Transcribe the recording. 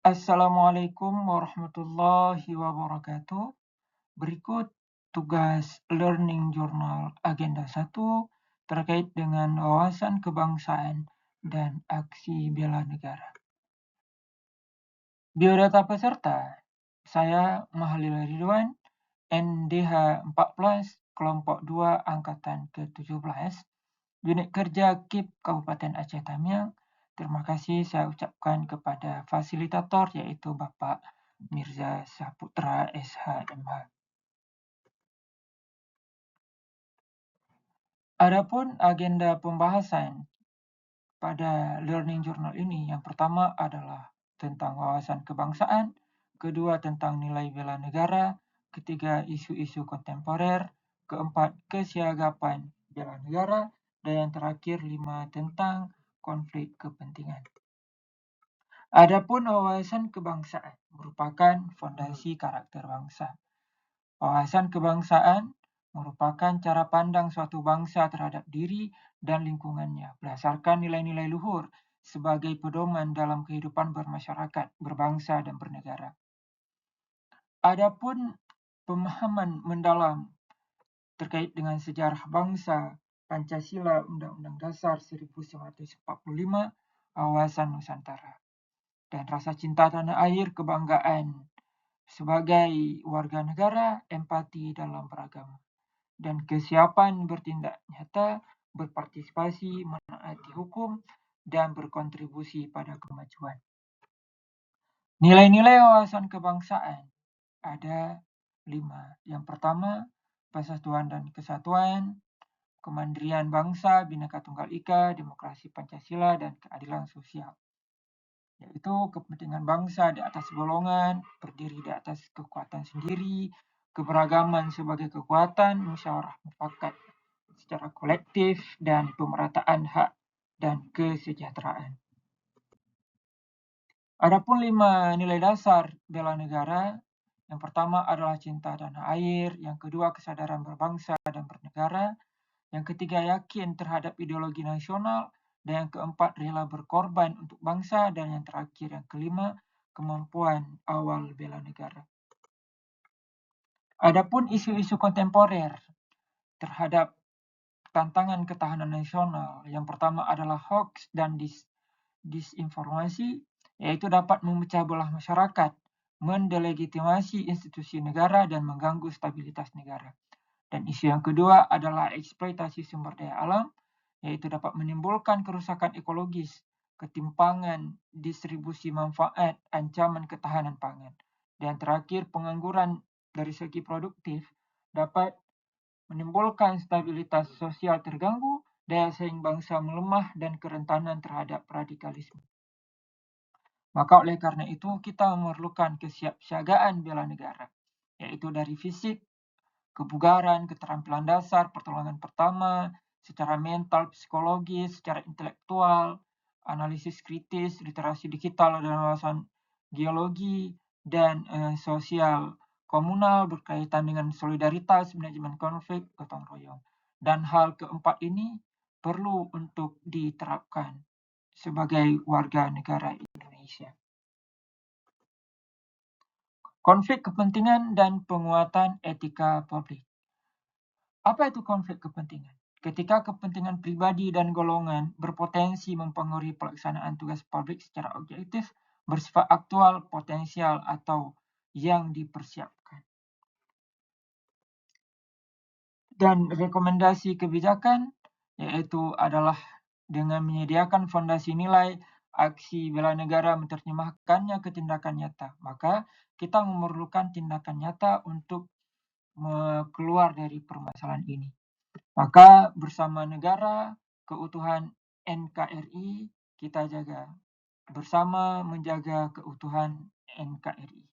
Assalamualaikum warahmatullahi wabarakatuh. Berikut tugas Learning Journal Agenda 1 terkait dengan wawasan kebangsaan dan aksi bela negara. Biodata peserta, saya Mahalil Ridwan, NDH 14, kelompok 2 angkatan ke-17, unit kerja KIP Kabupaten Aceh Tamiang. Terima kasih saya ucapkan kepada fasilitator yaitu Bapak Mirza Saputra SHMH. Adapun agenda pembahasan pada Learning Journal ini, yang pertama adalah tentang wawasan kebangsaan, kedua tentang nilai bela negara, ketiga isu-isu kontemporer, keempat kesiagapan bela negara, dan yang terakhir 5 tentang konflik kepentingan. Adapun wawasan kebangsaan merupakan fondasi karakter bangsa. Wawasan kebangsaan merupakan cara pandang suatu bangsa terhadap diri dan lingkungannya berdasarkan nilai-nilai luhur sebagai pedoman dalam kehidupan bermasyarakat, berbangsa, dan bernegara. Adapun pemahaman mendalam terkait dengan sejarah bangsa, Pancasila, Undang-Undang Dasar 1945, wawasan Nusantara, dan rasa cinta tanah air, kebanggaan sebagai warga negara, empati dalam beragama, dan kesiapan bertindak nyata, berpartisipasi, menaati hukum, dan berkontribusi pada kemajuan. Nilai-nilai wawasan kebangsaan ada 5. Yang pertama, persatuan dan kesatuan, kemandirian bangsa, Bhinneka Tunggal Ika, demokrasi Pancasila, dan keadilan sosial. Yaitu kepentingan bangsa di atas golongan, berdiri di atas kekuatan sendiri, keberagaman sebagai kekuatan, musyawarah mufakat secara kolektif, dan pemerataan hak dan kesejahteraan. Adapun 5 nilai dasar bela negara, yang pertama adalah cinta tanah air, yang kedua kesadaran berbangsa dan bernegara, yang ketiga yakin terhadap ideologi nasional, dan yang keempat rela berkorban untuk bangsa, dan yang terakhir yang kelima kemampuan awal bela negara. Adapun isu-isu kontemporer terhadap tantangan ketahanan nasional, yang pertama adalah hoax dan disinformasi, yaitu dapat memecah belah masyarakat, mendelegitimasi institusi negara, dan mengganggu stabilitas negara. Dan isu yang kedua adalah eksploitasi sumber daya alam, yaitu dapat menimbulkan kerusakan ekologis, ketimpangan distribusi manfaat, ancaman ketahanan pangan. Dan terakhir, pengangguran dari segi produktif dapat menimbulkan stabilitas sosial terganggu, daya saing bangsa melemah, dan kerentanan terhadap radikalisme. Maka oleh karena itu kita memerlukan kesiapsiagaan bela negara, yaitu dari fisik, kebugaran, keterampilan dasar, pertolongan pertama, secara mental, psikologis, secara intelektual, analisis kritis, literasi digital, dan wawasan geologi, dan sosial komunal berkaitan dengan solidaritas, manajemen konflik, gotong royong. Dan hal keempat ini perlu untuk diterapkan sebagai warga negara Indonesia. Konflik kepentingan dan penguatan etika publik. Apa itu konflik kepentingan? Ketika kepentingan pribadi dan golongan berpotensi mempengaruhi pelaksanaan tugas publik secara objektif, bersifat aktual, potensial, atau yang dipersiapkan. Dan rekomendasi kebijakan yaitu adalah dengan menyediakan fondasi nilai aksi bela negara menerjemahkannya ke tindakan nyata. Maka kita memerlukan tindakan nyata untuk keluar dari permasalahan ini. Maka bersama negara, keutuhan NKRI, kita jaga bersama menjaga keutuhan NKRI.